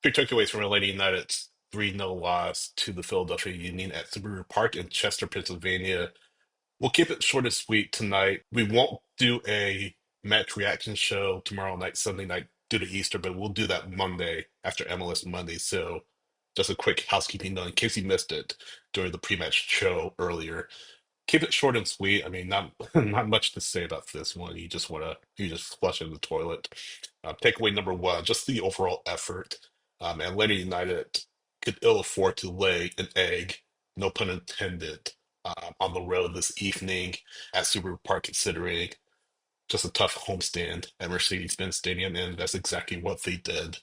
Three takeaways from Atlanta United's 3-0 loss to the Philadelphia Union at Subaru Park in Chester, Pennsylvania. We'll keep it short and sweet tonight. We won't do a match reaction show tomorrow night, Sunday night, due to Easter, but we'll do that Monday after MLS Monday. So, just a quick housekeeping note in case you missed it during the pre-match show earlier. Keep it short and sweet. I mean, not not much to say about this one. You just flush it in the toilet. Takeaway number one, just the overall effort. Atlanta United could ill afford to lay an egg, no pun intended, on the road this evening at Subaru Park, considering just a tough homestand at Mercedes-Benz Stadium, and that's exactly what they did.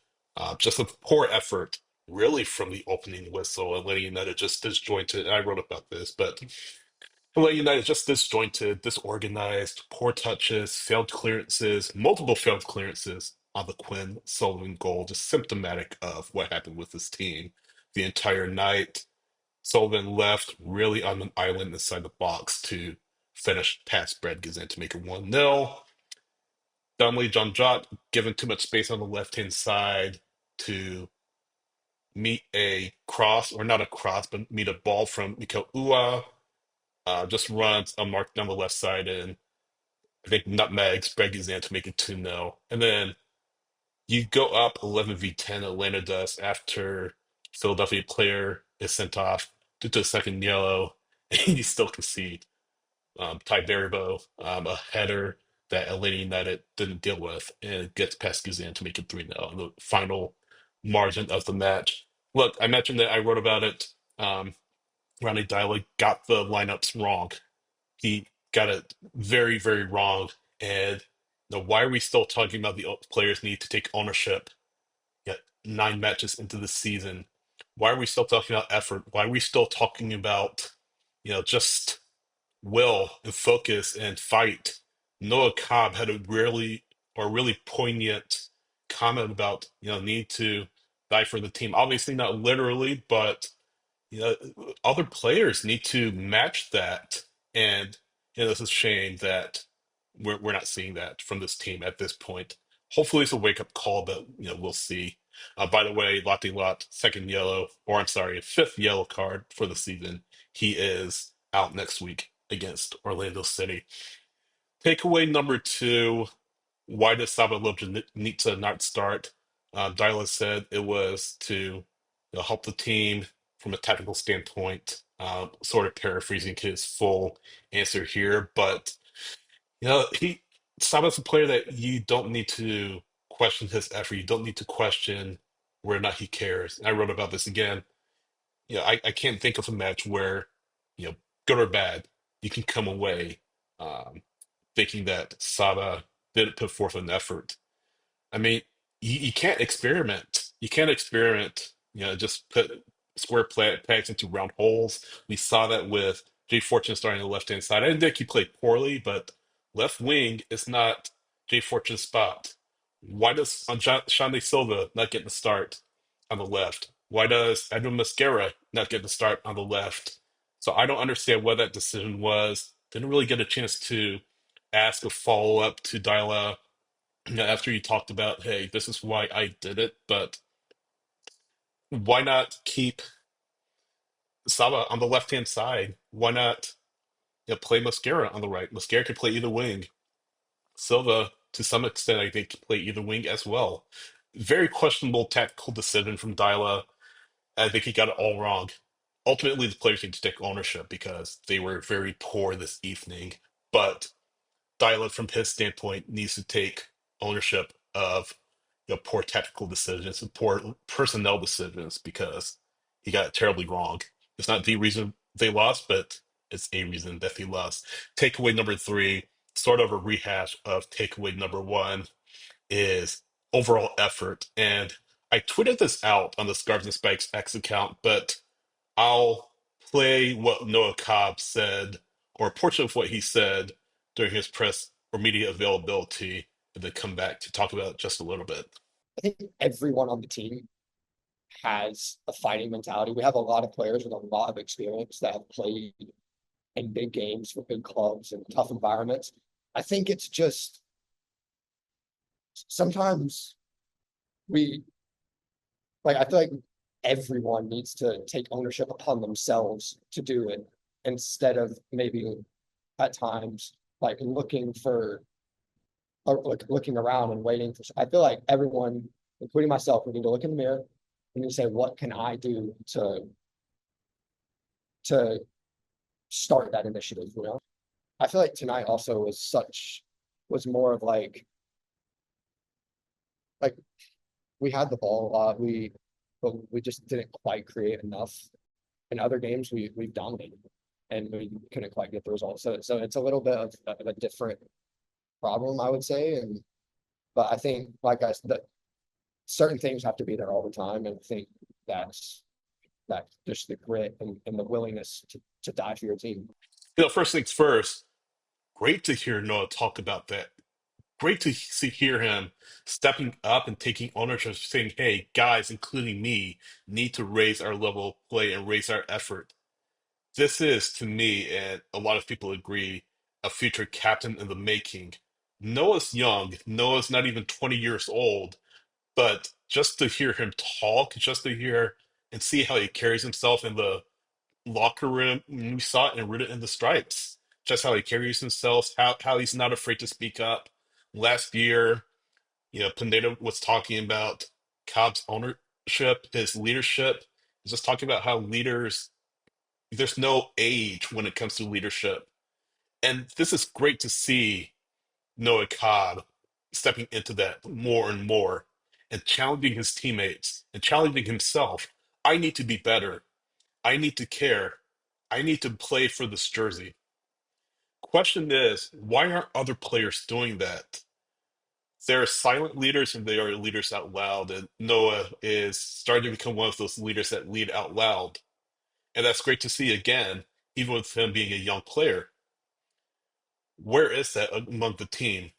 Just a poor effort, really, from the opening whistle. Atlanta United just disjointed. I wrote about this, but Atlanta United just disjointed, disorganized, poor touches, failed clearances, multiple failed clearances on the Quinn Sullivan goal, just symptomatic of what happened with this team the entire night. Sullivan left really on an island inside the box to finish past Brad Gazan to make it 1-0. Dumbly, John Jot given too much space on the left-hand side to meet a cross, or not a cross, but meet a ball from Mikel Ua. Just runs unmarked down the left side, and I think nutmegs Brad Gazan to make it 2-0. And then you go up 11v10, Atlanta does, after Philadelphia player is sent off due to a second yellow, and you still concede. Ty Baribo, a header that Atlanta United didn't deal with, and gets past Guzan to make it 3-0 in the final margin of the match. Look, I mentioned that I wrote about it. Ronnie Dyla got the lineups wrong. He got it very, very wrong. And why are we still talking about the players need to take ownership yet 9 matches into the season? Why are we still talking about effort? Why are we still talking about, just will and focus and fight? Noah Cobb had a really poignant comment about, need to die for the team. Obviously not literally, but other players need to match that. And it's a shame that we're not seeing that from this team at this point. Hopefully, it's a wake up call, but we'll see. By the way, Lottie Lot, second yellow, or I'm sorry, fifth yellow card for the season. He is out next week against Orlando City. Takeaway number two: why does Saba need to not start? Dyla said it was to help the team from a technical standpoint. Sort of paraphrasing his full answer here, but he Saba's a player that you don't need to question his effort. You don't need to question whether or not he cares. And I wrote about this again. I can't think of a match where, you know, good or bad, you can come away um, thinking that Saba didn't put forth an effort. I mean, you can't experiment. You can't experiment. Just put square pegs into round holes. We saw that with Jay Fortune starting on the left hand side. I didn't think he played poorly, but left wing is not Jay Fortune's spot. Why does Shande Silva not get the start on the left? Why does Edwin Mascara not get the start on the left? So I don't understand what that decision was. Didn't really get a chance to ask a follow up to Dyla after you talked about, hey, this is why I did it, but why not keep Saba on the left hand side? Why not play Mascara on the right? Mascara could play either wing. Silva, to some extent, I think, could play either wing as well. Very questionable tactical decision from Dyla. I think he got it all wrong. Ultimately, the players need to take ownership because they were very poor this evening. But Dylan, from his standpoint, needs to take ownership of poor tactical decisions and poor personnel decisions because he got it terribly wrong. It's not the reason they lost, but it's a reason that they lost. Takeaway number three, sort of a rehash of takeaway number one, is overall effort. And I tweeted this out on the Scarves and Spikes X account, but I'll play what Noah Cobb said, or a portion of what he said during his press or media availability, and then come back to talk about it just a little bit. I think everyone on the team has a fighting mentality. We have a lot of players with a lot of experience that have played in big games for big clubs and tough environments. I think it's just sometimes we like I feel like everyone needs to take ownership upon themselves to do it instead of maybe at times like looking for or like looking around and waiting for. I feel like everyone, including myself, we need to look in the mirror and you say, what can I do to start that initiative, you know? I feel like tonight also was more of like we had the ball a lot. But we just didn't quite create enough. In other games, we've dominated and we couldn't quite get the results. So it's a little bit of a different problem, I would say. And but I think like I said, that certain things have to be there all the time. And I think that just the grit and the willingness to die for your team. First things first, great to hear Noah talk about that. Great to hear him stepping up and taking ownership, saying, hey, guys, including me, need to raise our level of play and raise our effort. This is, to me, and a lot of people agree, a future captain in the making. Noah's young. Noah's not even 20 years old. But just to hear him talk, just to hear and see how he carries himself in the locker room, we saw it and rooted in the stripes. Just how he carries himself, how he's not afraid to speak up. Last year, Pineda was talking about Cobb's ownership, his leadership. He's just talking about how leaders, there's no age when it comes to leadership. And this is great to see Noah Cobb stepping into that more and more and challenging his teammates and challenging himself. I need to be better. I need to care. I need to play for this jersey. Question is, why aren't other players doing that? There are silent leaders and there are leaders out loud, and Noah is starting to become one of those leaders that lead out loud. And that's great to see again, even with him being a young player. Where is that among the team?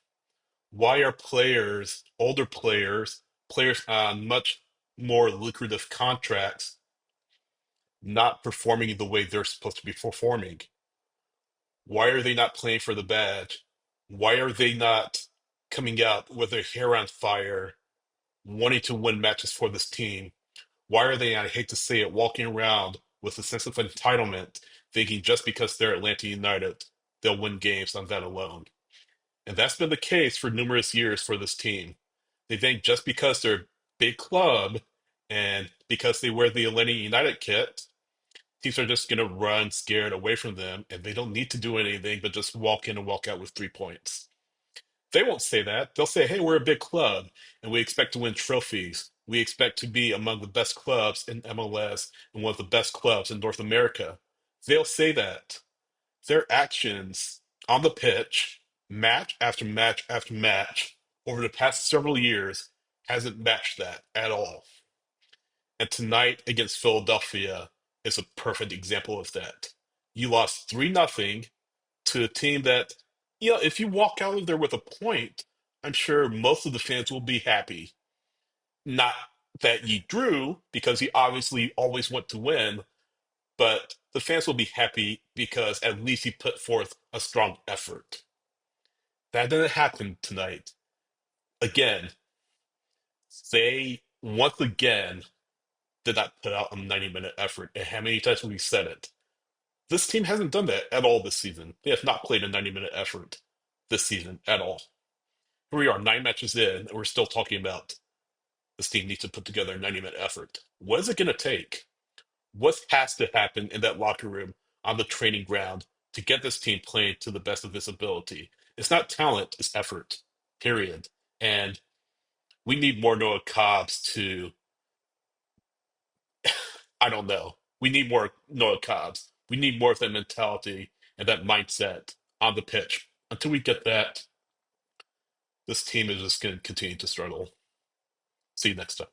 Why are players, older players, players on much more lucrative contracts, not performing the way they're supposed to be performing? Why are they not playing for the badge? Why are they not coming out with their hair on fire, wanting to win matches for this team? Why are they, I hate to say it, walking around with a sense of entitlement, thinking just because they're Atlanta United, they'll win games on that alone? And that's been the case for numerous years for this team. They think just because they're a big club and because they wear the Atlanta United kit, teams are just going to run scared away from them and they don't need to do anything but just walk in and walk out with 3 points. They won't say that. They'll say, hey, we're a big club and we expect to win trophies. We expect to be among the best clubs in MLS and one of the best clubs in North America. They'll say that. Their actions on the pitch, match after match after match, over the past several years, hasn't matched that at all. And tonight against Philadelphia is a perfect example of that. You lost 3-0 to a team that, if you walk out of there with a point, I'm sure most of the fans will be happy. Not that you drew, because you obviously always want to win, but the fans will be happy because at least he put forth a strong effort. That didn't happen tonight. Again, they once again did not put out a 90-minute effort. And how many times have we said it? This team hasn't done that at all this season. They have not played a 90-minute effort this season at all. Here we are, 9 matches in, and we're still talking about this team needs to put together a 90-minute effort. What is it going to take? What has to happen in that locker room, on the training ground, to get this team playing to the best of its ability? It's not talent, it's effort, period. And we need more Noah Cobbs to, I don't know. We need more Noah Cobbs. We need more of that mentality and that mindset on the pitch. Until we get that, this team is just going to continue to struggle. See you next time.